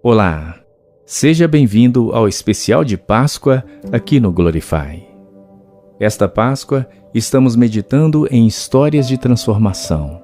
Olá, seja bem-vindo ao especial de Páscoa aqui no Glorify. Esta Páscoa estamos meditando em histórias de transformação.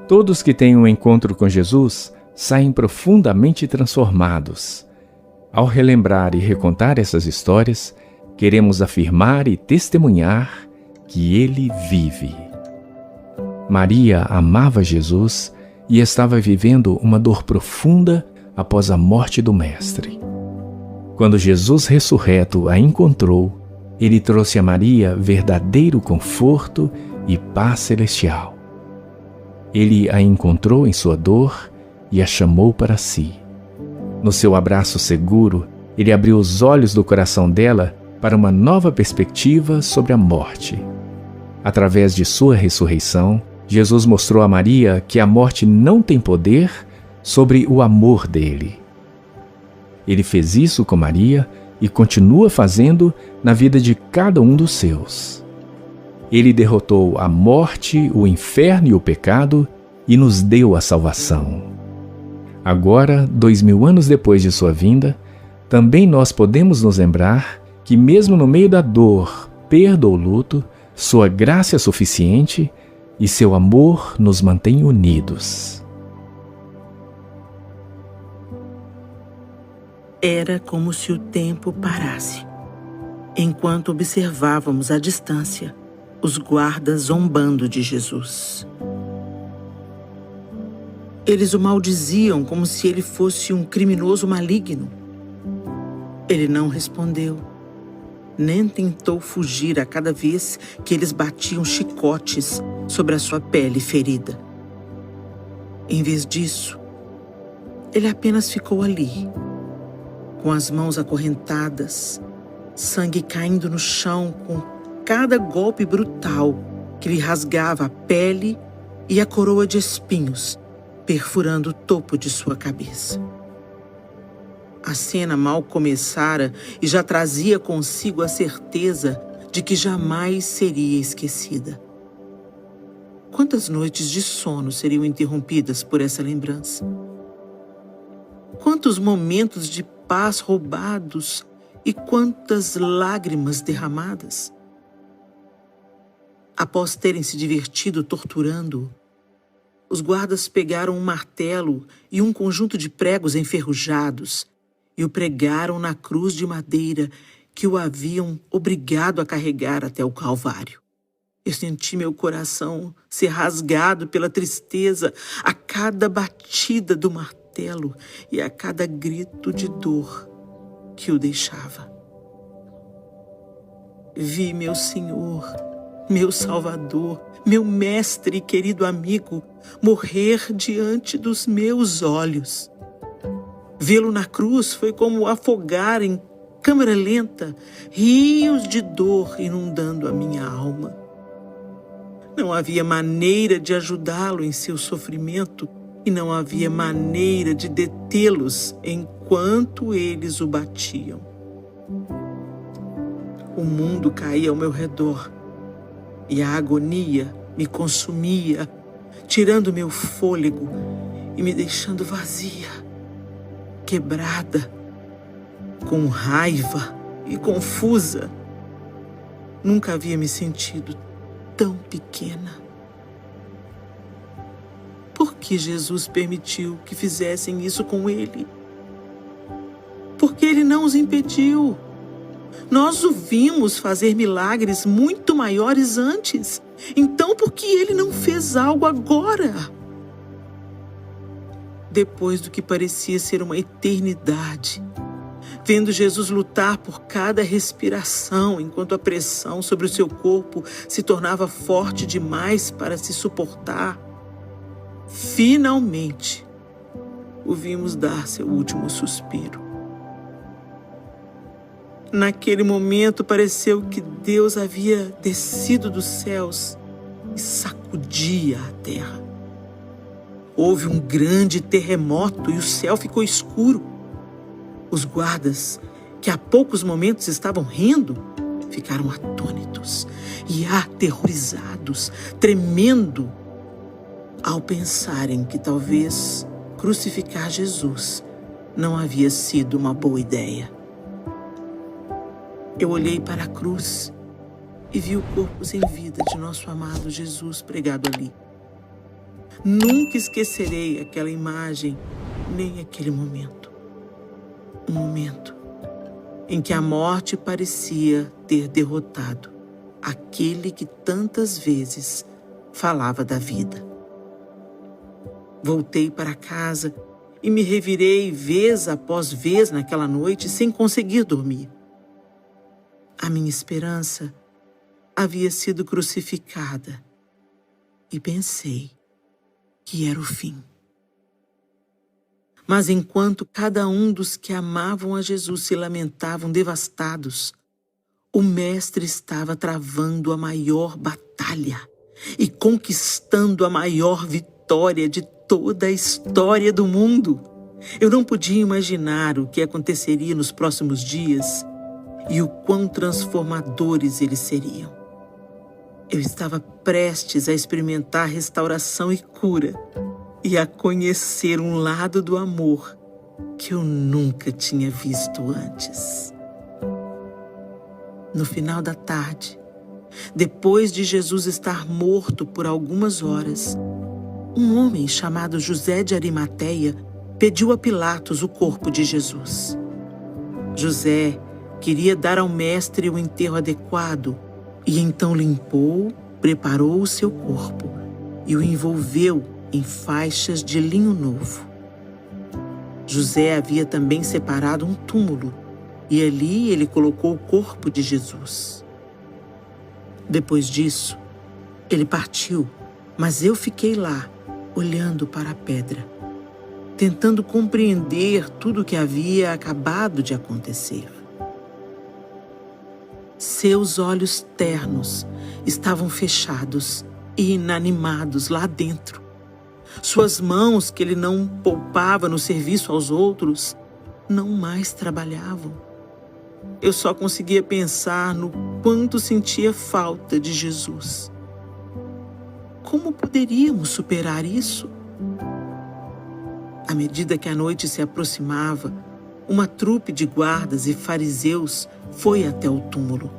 Todos que têm um encontro com Jesus saem profundamente transformados. Ao relembrar e recontar essas histórias, queremos afirmar e testemunhar que Ele vive. Maria amava Jesus e estava vivendo uma dor profunda após a morte do Mestre. Quando Jesus ressurreto a encontrou, ele trouxe a Maria verdadeiro conforto e paz celestial. Ele a encontrou em sua dor e a chamou para si. No seu abraço seguro, ele abriu os olhos do coração dela para uma nova perspectiva sobre a morte. Através de sua ressurreição, Jesus mostrou a Maria que a morte não tem poder sobre o amor dele. Ele fez isso com Maria e continua fazendo na vida de cada um dos seus. Ele derrotou a morte, o inferno e o pecado e nos deu a salvação. Agora, 2000 anos depois de sua vinda, também nós podemos nos lembrar que mesmo no meio da dor, perda ou luto, sua graça é suficiente e seu amor nos mantém unidos. Era como se o tempo parasse. Enquanto observávamos à distância os guardas zombando de Jesus. Eles o maldiziam como se ele fosse um criminoso maligno. Ele não respondeu, nem tentou fugir a cada vez que eles batiam chicotes sobre a sua pele ferida. Em vez disso, ele apenas ficou ali, com as mãos acorrentadas, sangue caindo no chão com cada golpe brutal que lhe rasgava a pele e a coroa de espinhos, perfurando o topo de sua cabeça. A cena mal começara e já trazia consigo a certeza de que jamais seria esquecida. Quantas noites de sono seriam interrompidas por essa lembrança? Quantos momentos de paz roubados e quantas lágrimas derramadas? Após terem se divertido torturando-o, os guardas pegaram um martelo e um conjunto de pregos enferrujados e o pregaram na cruz de madeira que o haviam obrigado a carregar até o Calvário. Eu senti meu coração ser rasgado pela tristeza a cada batida do martelo e a cada grito de dor que o deixava. Vi meu Senhor, meu Salvador, meu Mestre e querido amigo morrer diante dos meus olhos. Vê-lo na cruz foi como afogar em câmera lenta rios de dor inundando a minha alma. Não havia maneira de ajudá-lo em seu sofrimento e não havia maneira de detê-los enquanto eles o batiam. O mundo caía ao meu redor e a agonia me consumia, tirando meu fôlego e me deixando vazia, quebrada, com raiva e confusa. Nunca havia me sentido tão pequena. Por que Jesus permitiu que fizessem isso com ele? Por que ele não os impediu? Nós o vimos fazer milagres muito maiores antes. Então, por que ele não fez algo agora? Depois do que parecia ser uma eternidade, vendo Jesus lutar por cada respiração enquanto a pressão sobre o seu corpo se tornava forte demais para se suportar, finalmente o vimos dar seu último suspiro. Naquele momento pareceu que Deus havia descido dos céus e sacudia a terra. Houve um grande terremoto e o céu ficou escuro. Os guardas, que há poucos momentos estavam rindo, ficaram atônitos e aterrorizados, tremendo, ao pensarem que talvez crucificar Jesus não havia sido uma boa ideia. Eu olhei para a cruz e vi o corpo sem vida de nosso amado Jesus pregado ali. Nunca esquecerei aquela imagem, nem aquele momento. Um momento em que a morte parecia ter derrotado aquele que tantas vezes falava da vida. Voltei para casa e me revirei vez após vez naquela noite sem conseguir dormir. A minha esperança havia sido crucificada e pensei que era o fim. Mas enquanto cada um dos que amavam a Jesus se lamentavam devastados, o Mestre estava travando a maior batalha e conquistando a maior vitória de toda a história do mundo. Eu não podia imaginar o que aconteceria nos próximos dias e o quão transformadores eles seriam. Eu estava prestes a experimentar restauração e cura e a conhecer um lado do amor que eu nunca tinha visto antes. No final da tarde, depois de Jesus estar morto por algumas horas, um homem chamado José de Arimateia pediu a Pilatos o corpo de Jesus. José queria dar ao mestre o enterro adequado e então limpou, preparou o seu corpo e o envolveu em faixas de linho novo. José havia também separado um túmulo e ali ele colocou o corpo de Jesus. Depois disso, ele partiu, mas eu fiquei lá, olhando para a pedra, tentando compreender tudo o que havia acabado de acontecer. Seus olhos ternos estavam fechados e inanimados lá dentro. Suas mãos, que ele não poupava no serviço aos outros, não mais trabalhavam. Eu só conseguia pensar no quanto sentia falta de Jesus. Como poderíamos superar isso? À medida que a noite se aproximava, uma trupe de guardas e fariseus foi até o túmulo.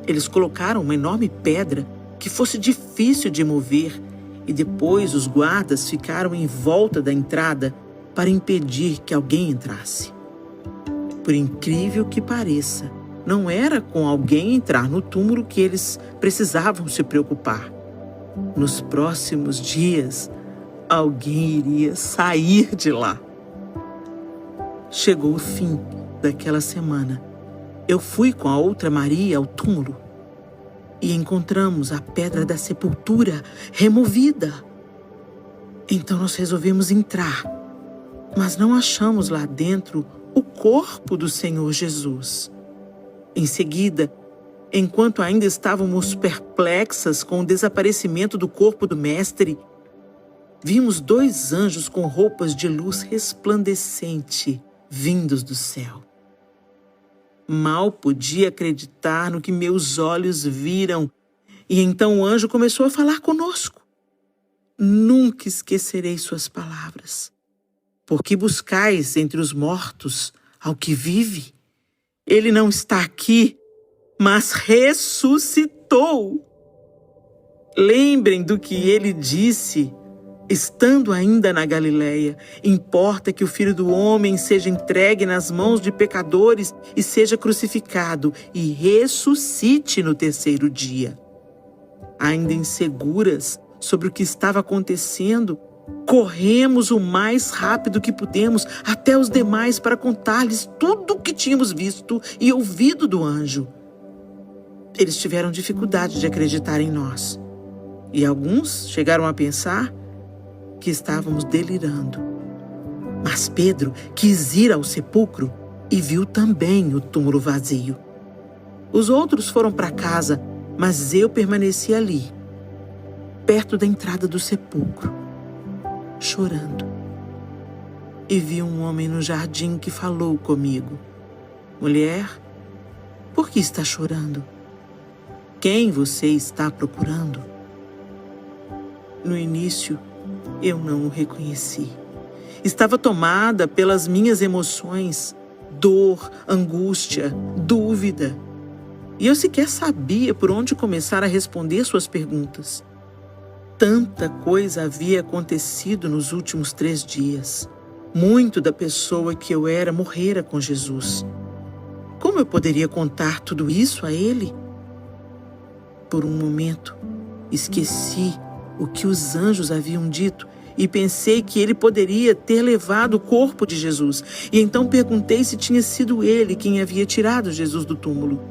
Eles colocaram uma enorme pedra que fosse difícil de mover e depois os guardas ficaram em volta da entrada para impedir que alguém entrasse. Por incrível que pareça, não era com alguém entrar no túmulo que eles precisavam se preocupar. Nos próximos dias, alguém iria sair de lá. Chegou o fim daquela semana. Eu fui com a outra Maria ao túmulo e encontramos a pedra da sepultura removida. Então nós resolvemos entrar, mas não achamos lá dentro o corpo do Senhor Jesus. Em seguida, enquanto ainda estávamos perplexas com o desaparecimento do corpo do Mestre, vimos 2 anjos com roupas de luz resplandecente vindos do céu. Mal podia acreditar no que meus olhos viram, e então o anjo começou a falar conosco. Nunca esquecerei suas palavras. Porque buscais entre os mortos ao que vive? Ele não está aqui, mas ressuscitou. Lembrem do que ele disse, estando ainda na Galileia. Importa que o Filho do Homem seja entregue nas mãos de pecadores e seja crucificado e ressuscite no 3º dia. Ainda inseguras sobre o que estava acontecendo, corremos o mais rápido que pudemos até os demais para contar-lhes tudo o que tínhamos visto e ouvido do anjo. Eles tiveram dificuldade de acreditar em nós, e alguns chegaram a pensar que estávamos delirando. Mas Pedro quis ir ao sepulcro e viu também o túmulo vazio. Os outros foram para casa, mas eu permaneci ali, perto da entrada do sepulcro, chorando. E vi um homem no jardim que falou comigo: Mulher, por que está chorando? Quem você está procurando? No início, eu não o reconheci. Estava tomada pelas minhas emoções, dor, angústia, dúvida. E eu sequer sabia por onde começar a responder suas perguntas. Tanta coisa havia acontecido nos últimos 3 dias. Muito da pessoa que eu era morrera com Jesus. Como eu poderia contar tudo isso a ele? Por um momento, esqueci o que os anjos haviam dito e pensei que ele poderia ter levado o corpo de Jesus. E então perguntei se tinha sido ele quem havia tirado Jesus do túmulo.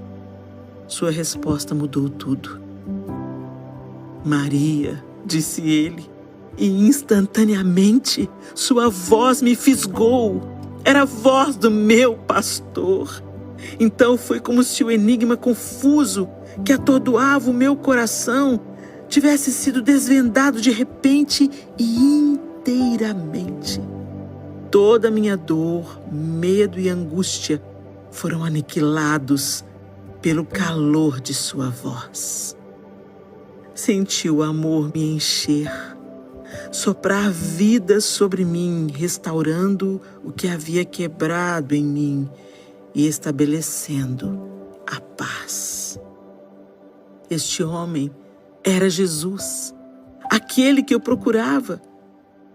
Sua resposta mudou tudo. Maria, disse ele, e instantaneamente sua voz me fisgou. Era a voz do meu pastor. Então foi como se o enigma confuso que atordoava o meu coração tivesse sido desvendado de repente e inteiramente. Toda a minha dor, medo e angústia foram aniquilados pelo calor de sua voz. Senti o amor me encher, soprar vida sobre mim, restaurando o que havia quebrado em mim e estabelecendo a paz. Este homem era Jesus, aquele que eu procurava,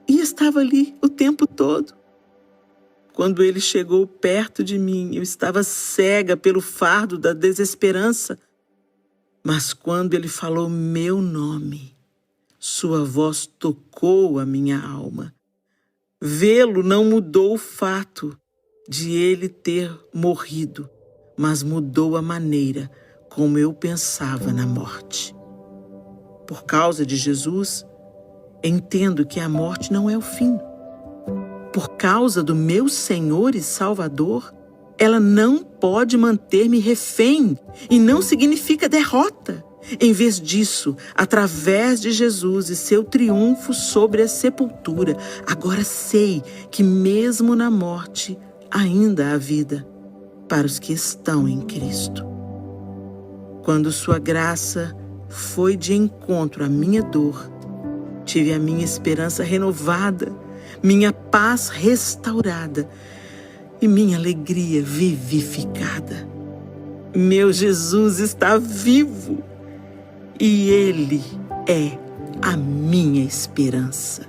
e estava ali o tempo todo. Quando ele chegou perto de mim, eu estava cega pelo fardo da desesperança. Mas quando ele falou meu nome, sua voz tocou a minha alma. Vê-lo não mudou o fato de ele ter morrido, mas mudou a maneira como eu pensava na morte. Por causa de Jesus, entendo que a morte não é o fim. Por causa do meu Senhor e Salvador, ela não pode manter-me refém e não significa derrota. Em vez disso, através de Jesus e seu triunfo sobre a sepultura, agora sei que mesmo na morte ainda há vida para os que estão em Cristo. Quando sua graça foi de encontro à minha dor, tive a minha esperança renovada, minha paz restaurada e minha alegria vivificada. Meu Jesus está vivo e Ele é a minha esperança.